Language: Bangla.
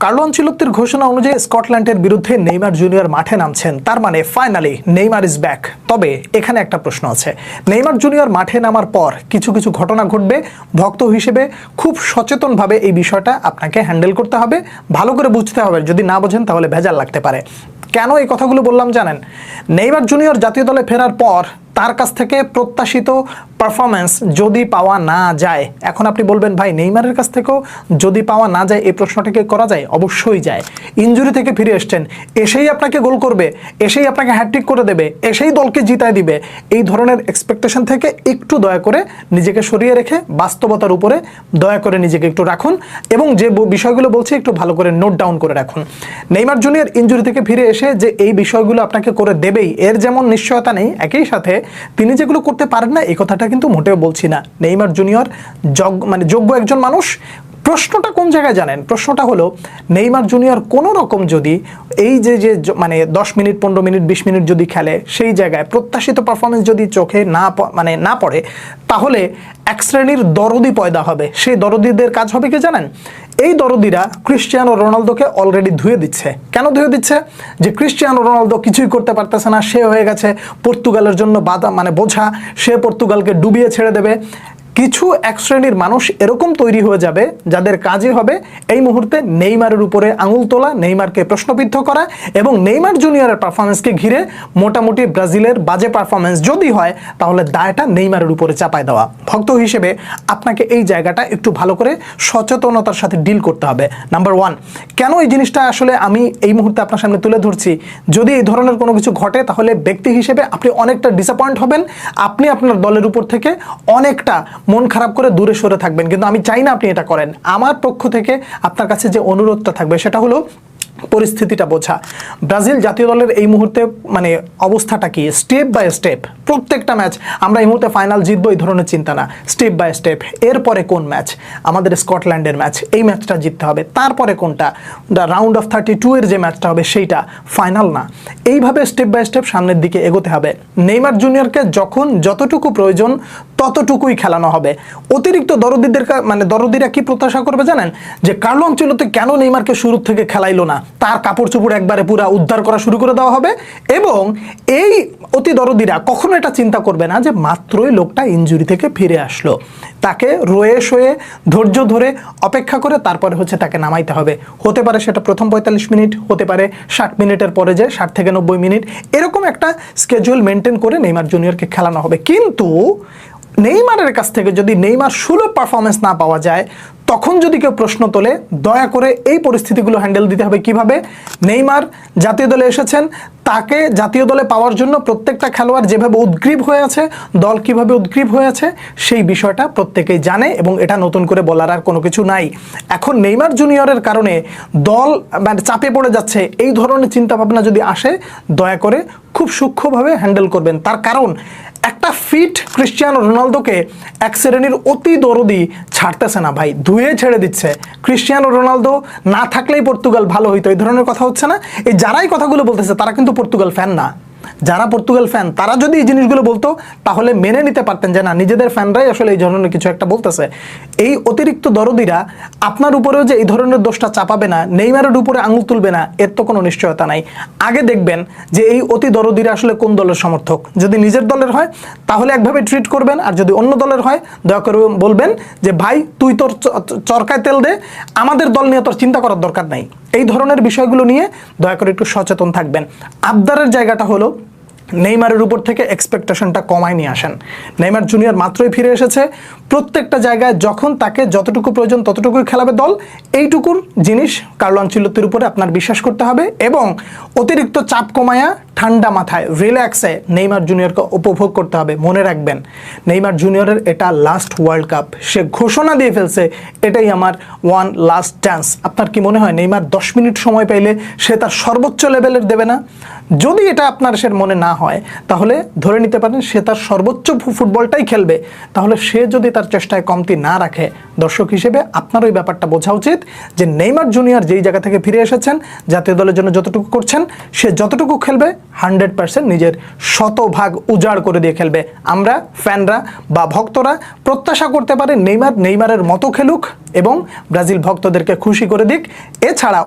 কার্লো আনচেলত্তির ঘোষণা অনুযায়ী স্কটল্যান্ডের বিরুদ্ধে নেইমার জুনিয়র মাঠে নামছেন, তার মানে ফাইনালি নেইমার ইজ ব্যাক। তবে এখানে একটা প্রশ্ন আছে, নেইমার জুনিয়র মাঠে নামার পর কিছু কিছু ঘটনা ঘটবে। ভক্ত হিসেবে খুব সচেতনভাবে এই বিষয়টা আপনাকে হ্যান্ডেল করতে হবে, ভালো করে বুঝতে হবে। যদি না বোঝেন তাহলে ভেজাল লাগতে পারে। কেন এই কথাগুলো বললাম জানেন? নেইমার জুনিয়র জাতীয় দলে ফেরার পর তার কাছ থেকে প্রত্যাশিত পারফরমেন্স যদি পাওয়া না যায়, এখন আপনি বলবেন ভাই নেইমারের কাছ থেকেও যদি পাওয়া না যায় এই প্রশ্নটাকে করা যায়? অবশ্যই যায়। ইনজুরি থেকে ফিরে এসছেন, এসেই আপনাকে গোল করবে, এসেই আপনাকে হ্যাটট্রিক করে দেবে, এসেই দলকে জিতায় দিবে, এই ধরনের এক্সপেকটেশন থেকে একটু দয়া করে নিজেকে সরিয়ে রেখে বাস্তবতার উপরে দয়া করে নিজেকে একটু রাখুন এবং যে বিষয়গুলো বলছি একটু ভালো করে নোট ডাউন করে রাখুন। নেইমার জুনিয়র ইনজুরি থেকে ফিরে এসে যে এই বিষয়গুলো আপনাকে করে দেবেই এর যেমন নিশ্চয়তা নেই, একই সাথে তিনি যেগুলো করতে পারেন না এই কথাটা কিন্তু মোটেও বলছি না। নেইমার জুনিয়র যোগ্য একজন মানুষ। প্রশ্নটা কোন জায়গায় জানেন? প্রশ্নটা হলো নেইমার জুনিয়র কোনো রকম যদি এই যে 10 মিনিট 15 মিনিট 20 মিনিট যদি খেলে, সেই জায়গায় প্রত্যাশিত পারফরমেন্স যদি চোখে না পড়ে, তাহলে এক শ্রেণীর দরদি পয়দা হবে। সেই দরদিদের কাজ হবে কি জানেন? এই দরদিরা ক্রিস্টিয়ানো রোনালদোকে অলরেডি ধুয়ে দিচ্ছে। কেন ধুয়ে দিচ্ছে? যে ক্রিস্টিয়ানো রোনালদো কিছুই করতে পারতেছে না, সে হয়ে গেছে পর্তুগালের জন্য বোঝা, সে পর্তুগালকে ডুবিয়ে ছেড়ে দেবে। কিছু এক শ্রেণীর মানুষ এরকম তৈরি হয়ে যাবে যাদের কাজই হবে এই মুহূর্তে নেইমারের উপরে আঙুল তোলা, নেইমারকে প্রশ্নবিদ্ধ করা এবং নেইমার জুনিয়রের পারফরমেন্সকে ঘিরে মোটামুটি ব্রাজিলের বাজে পারফরমেন্স যদি হয় তাহলে দায়টা নেইমারের উপরে চাপায় দেওয়া। ভক্ত হিসেবে আপনাকে এই জায়গাটা একটু ভালো করে সচেতনতার সাথে ডিল করতে হবে। নাম্বার 1, কেন এই জিনিসটা আসলে আমি এই মুহূর্তে আপনার সামনে তুলে ধরছি? যদি এই ধরনের কোনো কিছু ঘটে তাহলে ব্যক্তি হিসেবে আপনি অনেকটা ডিসঅ্যাপয়েন্ট হবেন, আপনি আপনার দলের উপর থেকে অনেকটা মন খারাপ করে দূরে সরে থাকবেন, কিন্তু আমি চাই না আপনি এটা করেন। আমার পক্ষ থেকে আপনার কাছে যে অনুরোধটা থাকবে সেটা হলো পরিস্থিতিটা বোঝা। ব্রাজিল জাতীয় দলের এই মুহূর্তে অবস্থাটা কি? স্টেপ বাই স্টেপ প্রত্যেকটা ম্যাচ আমরা এই মুহূর্তে ফাইনাল জিতবো এই ধরনের চিন্তা না, স্টেপ বাই স্টেপ। এরপরে কোন ম্যাচ? আমাদের স্কটল্যান্ডের ম্যাচ, এই ম্যাচটা জিততে হবে। তারপরে কোনটা? রাউন্ড অফ 32 এর যে ম্যাচটা হবে সেইটা, ফাইনাল না। এইভাবে স্টেপ বাই স্টেপ সামনের দিকে এগোতে হবে। নেইমার জুনিয়রকে যখন যতটুকু প্রয়োজন ততটুকুই খেলানো হবে। অতিরিক্ত দরদিরা কি প্রত্যাশা করবে জানেন? যে কার্লো আনচেলত্তি কেন নেইমারকে শুরু থেকে খেলাইলো না, তার কাপড় চোপড় একবারে পুরা উদ্ধার করা শুরু করে দেওয়া হবে। এবং এই অতি দরদিরা কখনো এটা চিন্তা করবে না যে মাত্রই লোকটা ইনজুরি থেকে ফিরে আসলো, তাকে রয়ে শয়ে ধৈর্য ধরে অপেক্ষা করে তারপরে তাকে নামাইতে হবে। হতে পারে সেটা প্রথম 45 মিনিট, হতে পারে 60 মিনিটের পরে যে 60 থেকে 90 মিনিট, এরকম একটা স্কেজুয়াল মেনটেন করে নেইমার জুনিয়রকে খেলানো হবে। কিন্তু নেইমারের কাছ থেকে যদি নেইমার সুলভ পারফরমেন্স না পাওয়া যায়, তখন যদি কেউ প্রশ্ন তোলে, দয়া করে এই পরিস্থিতিগুলো হ্যান্ডেল দিতে হবে কিভাবে। নেইমার জাতীয় দলে এসেছেন, তাকে জাতীয় দলে পাওয়ার জন্য প্রত্যেকটা খেলোয়াড় যেভাবে উদ্গ্রীব হয়ে আছে, দল কিভাবে উদ্গ্রীব হয়ে আছে সেই বিষয়টা প্রত্যেকেই জানে এবং এটা নতুন করে বলার আর কোনো কিছু নাই। এখন নেইমার জুনিয়রের কারণে দল চাপে পড়ে যাচ্ছে, এই ধরনের চিন্তাভাবনা যদি আসে, দয়া করে খুব সূক্ষ্মভাবে হ্যান্ডেল করবেন। তার কারণ একটা ফিট ক্রিস্টিয়ানো রোনালদোকে এক শ্রেণীর অতি দরদি ছাড়তেছে না ভাই, ধুয়ে ছেড়ে দিচ্ছে। ক্রিস্টিয়ানো রোনালদো না থাকলেই পর্তুগাল ভালো হইতো, এই ধরনের কথা হচ্ছে না। এই যারাই কথাগুলো বলতেছে তারা কিন্তু পর্তুগাল ফ্যান না। যারা পর্তুগাল ফ্যান তারা যদি এই জিনিসগুলো বলতো তাহলে মেনে নিতে পারতেন যে না, নিজেদের ফ্যানরাই আসলে এই ধরনের কিছু একটা বলতেছে। এই অতিরিক্ত দরদিরা আপনার উপরেও যে এই ধরনের দোষটা চাপাবে না, নেইমারের উপরে আঙুল তুলবে না, এর তো কোনো নিশ্চয়তা নাই। আগে দেখবেন যে এই অতি দরদিরা আসলে কোন দলের সমর্থক। যদি নিজের দলের হয় তাহলে একভাবে ট্রিট করবেন, আর যদি অন্য দলের হয় দয়া করে বলবেন যে ভাই তুই তোর চরকায় তেল দে, আমাদের দল নিয়ে তোর চিন্তা করার দরকার নাই। এই ধরনের বিষয়গুলো নিয়ে দয়া করে একটু সচেতন থাকবেন। আবদারের জায়গাটা হলো নেইমারের উপর থেকে এক্সপেকটেশনটা কমায় নিয়ে আসেন। নেইমার জুনিয়র মাত্রই ফিরে এসেছে, প্রত্যেকটা জায়গায় যখন তাকে যতটুকু প্রয়োজন ততটুকুই খেলাবে দল, এইটুকুর জিনিস কার্লো আনচেলত্তির উপরে আপনার বিশ্বাস করতে হবে এবং অতিরিক্ত চাপ কমায়া ঠান্ডা মাথায় রিল্যাক্সে নেইমার জুনিয়রকে উপভোগ করতে হবে। মনে রাখবেন নেইমার জুনিয়রের এটা লাস্ট ওয়ার্ল্ড কাপ, সে ঘোষণা দিয়ে ফেলছে এটাই আমার ওয়ান লাস্ট চান্স। আপনার কি মনে হয় নেইমার 10 মিনিট সময় পাইলে সে তার সর্বোচ্চ লেভেলের দেবে না? যদি এটা আপনার সে মনে না হয় তাহলে ধরে নিতে পারেন সে তার সর্বোচ্চ ফুটবলটাই খেলবে। তাহলে সে যদি তার চেষ্টায় কমতি না রাখে, দর্শক হিসেবে আপনার ওই ব্যাপারটা বোঝা উচিত যে নেইমার জুনিয়র যেই জায়গা থেকে ফিরে এসেছেন, জাতীয় দলের জন্য যতটুকু করছেন, সে যতটুকু খেলবে 100% নিজের শতভাগ উজাড় করে দিয়ে খেলবে। আমরা ফ্যানরা বা ভক্তরা প্রত্যাশা করতে পারি নেইমারের মতো খেলুক এবং ব্রাজিল ভক্তদেরকে খুশি করে দিক। এছাড়া